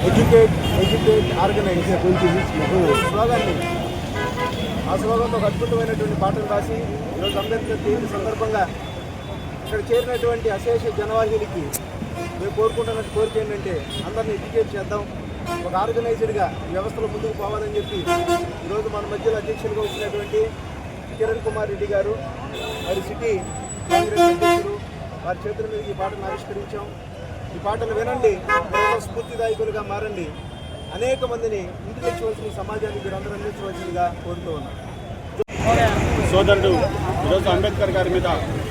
Educate organise స్లోగాన్ని ఆ స్లోగన్తో ఒక అద్భుతమైనటువంటి పాటలు రాసి ఈరోజు అంబేద్కర్ జయంతి సందర్భంగా ఇక్కడ చేరినటువంటి అశేష జనవాహినికి మేము కోరుకుంటున్న కోరిక ఏంటంటే అందరినీ ఎడ్యుకేట్ చేద్దాం, ఒక ఆర్గనైజ్డ్గా వ్యవస్థలో ముందుకు పోవాలని చెప్పి ఈరోజు మన మధ్యలో అధ్యక్షులుగా వచ్చినటువంటి కిరణ్ కుమార్ రెడ్డి గారు వారి సిటీ కాంగ్రెస్ అధ్యక్షుడు వారి చేతుల మీద ఈ పాటను ఆవిష్కరించాం. ఈ పాటలు వినండి, స్ఫూర్తిదాయకులుగా మారండి, అనేక మందిని ఇంటికి సమాజానికి మీరు అందరూ అందించవలసిందిగా కోరుతూ ఉన్నాం. సోదరుడు ఈరోజు అంబేద్కర్ గారి మీద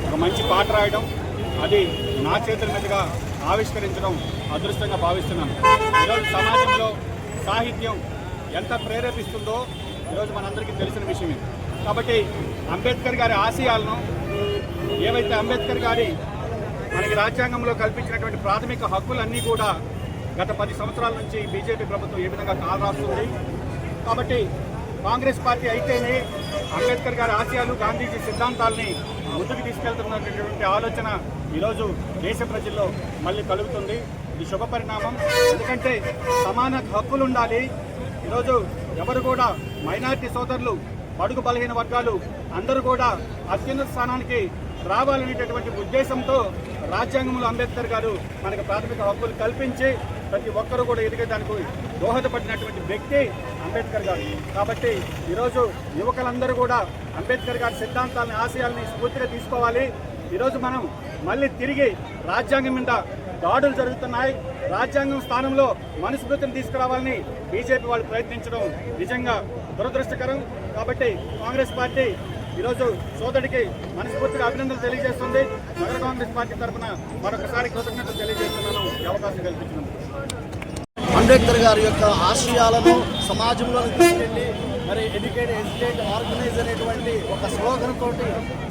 ఒక మంచి పాట రాయడం, అది నా చేతుల మీదుగా ఆవిష్కరించడం అదృష్టంగా భావిస్తున్నాను. ఈరోజు సమాజంలో సాహిత్యం ఎంత ప్రేరేపిస్తుందో ఈరోజు మనందరికీ తెలిసిన విషయమే. కాబట్టి అంబేద్కర్ గారి ఆశయాలను, ఏవైతే అంబేద్కర్ గారి మనకి రాజ్యాంగంలో కల్పించినటువంటి ప్రాథమిక హక్కులన్నీ కూడా గత 10 సంవత్సరాల నుంచి బీజేపీ ప్రభుత్వం ఏ విధంగా కాలరాస్తుంది. కాబట్టి కాంగ్రెస్ పార్టీ అయితేనే అంబేద్కర్ గారి ఆశయాలు, గాంధీజీ సిద్ధాంతాలని ముందుకు తీసుకెళ్తున్నటువంటి ఆలోచన ఈరోజు దేశ ప్రజల్లో మళ్ళీ కలుగుతుంది. ఇది శుభ పరిణామం. ఎందుకంటే సమాన హక్కులు ఉండాలి. ఈరోజు ఎవరు కూడా మైనారిటీ సోదరులు, బడుగు బలహీన వర్గాలు అందరూ కూడా అత్యున్నత స్థానానికి రావాలనేటటువంటి ఉద్దేశంతో రాజ్యాంగంలో అంబేద్కర్ గారు మనకు ప్రాథమిక హక్కులు కల్పించి ప్రతి ఒక్కరూ కూడా ఎదిగేదానికి దోహదపడినటువంటి వ్యక్తి అంబేద్కర్ గారు. కాబట్టి ఈరోజు యువకులందరూ కూడా అంబేద్కర్ గారి సిద్ధాంతాలని, ఆశయాలని స్ఫూర్తిగా తీసుకోవాలి. ఈరోజు మనం మళ్ళీ తిరిగి రాజ్యాంగం మీద దాడులు జరుగుతున్నాయి. రాజ్యాంగం స్థానంలో మనుస్మృతిని తీసుకురావాలని బీజేపీ వాళ్ళు ప్రయత్నించడం నిజంగా దురదృష్టకరం. కాబట్టి కాంగ్రెస్ పార్టీ ఈరోజు సోదరుడికి మనస్ఫూర్తిగా అభినందనలు తెలియజేస్తుంది. నగర కాంగ్రెస్ పార్టీ తరఫున మరొకసారి కృతజ్ఞతలు తెలియజేస్తున్నాను ఈ అవకాశం కల్పించినందుకు. అంబేద్కర్ గారి యొక్క ఆశయాలను సమాజంలో తీసుకెళ్ళి మరి ఎడ్యుకేట్ ఆర్గనైజ్ అనేటువంటి ఒక స్లోగన్ తోటి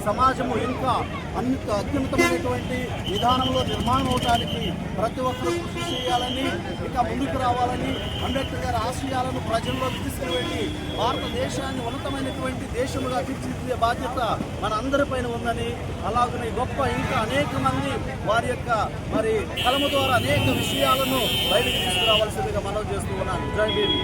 సమాజము ఇంకా అత్యున్నతమైనటువంటి విధానంలో నిర్మాణం అవడానికి ప్రతి ఒక్కరూ కృషి చేయాలని, ఇంకా ముందుకు రావాలని, అంబేద్కర్ గారి ఆశయాలను ప్రజల్లోకి తీసుకువెళ్ళి భారతదేశాన్ని ఉన్నతమైనటువంటి దేశముగా తీర్చిదిద్దే బాధ్యత మన అందరిపైన ఉందని, అలాగనే గొప్ప ఇంకా అనేక మంది వారి యొక్క మరి కలము ద్వారా అనేక విషయాలను బయటకు తీసుకురావాల్సిందిగా మనవి చేస్తూ ఉన్నాను. జై భీమ్.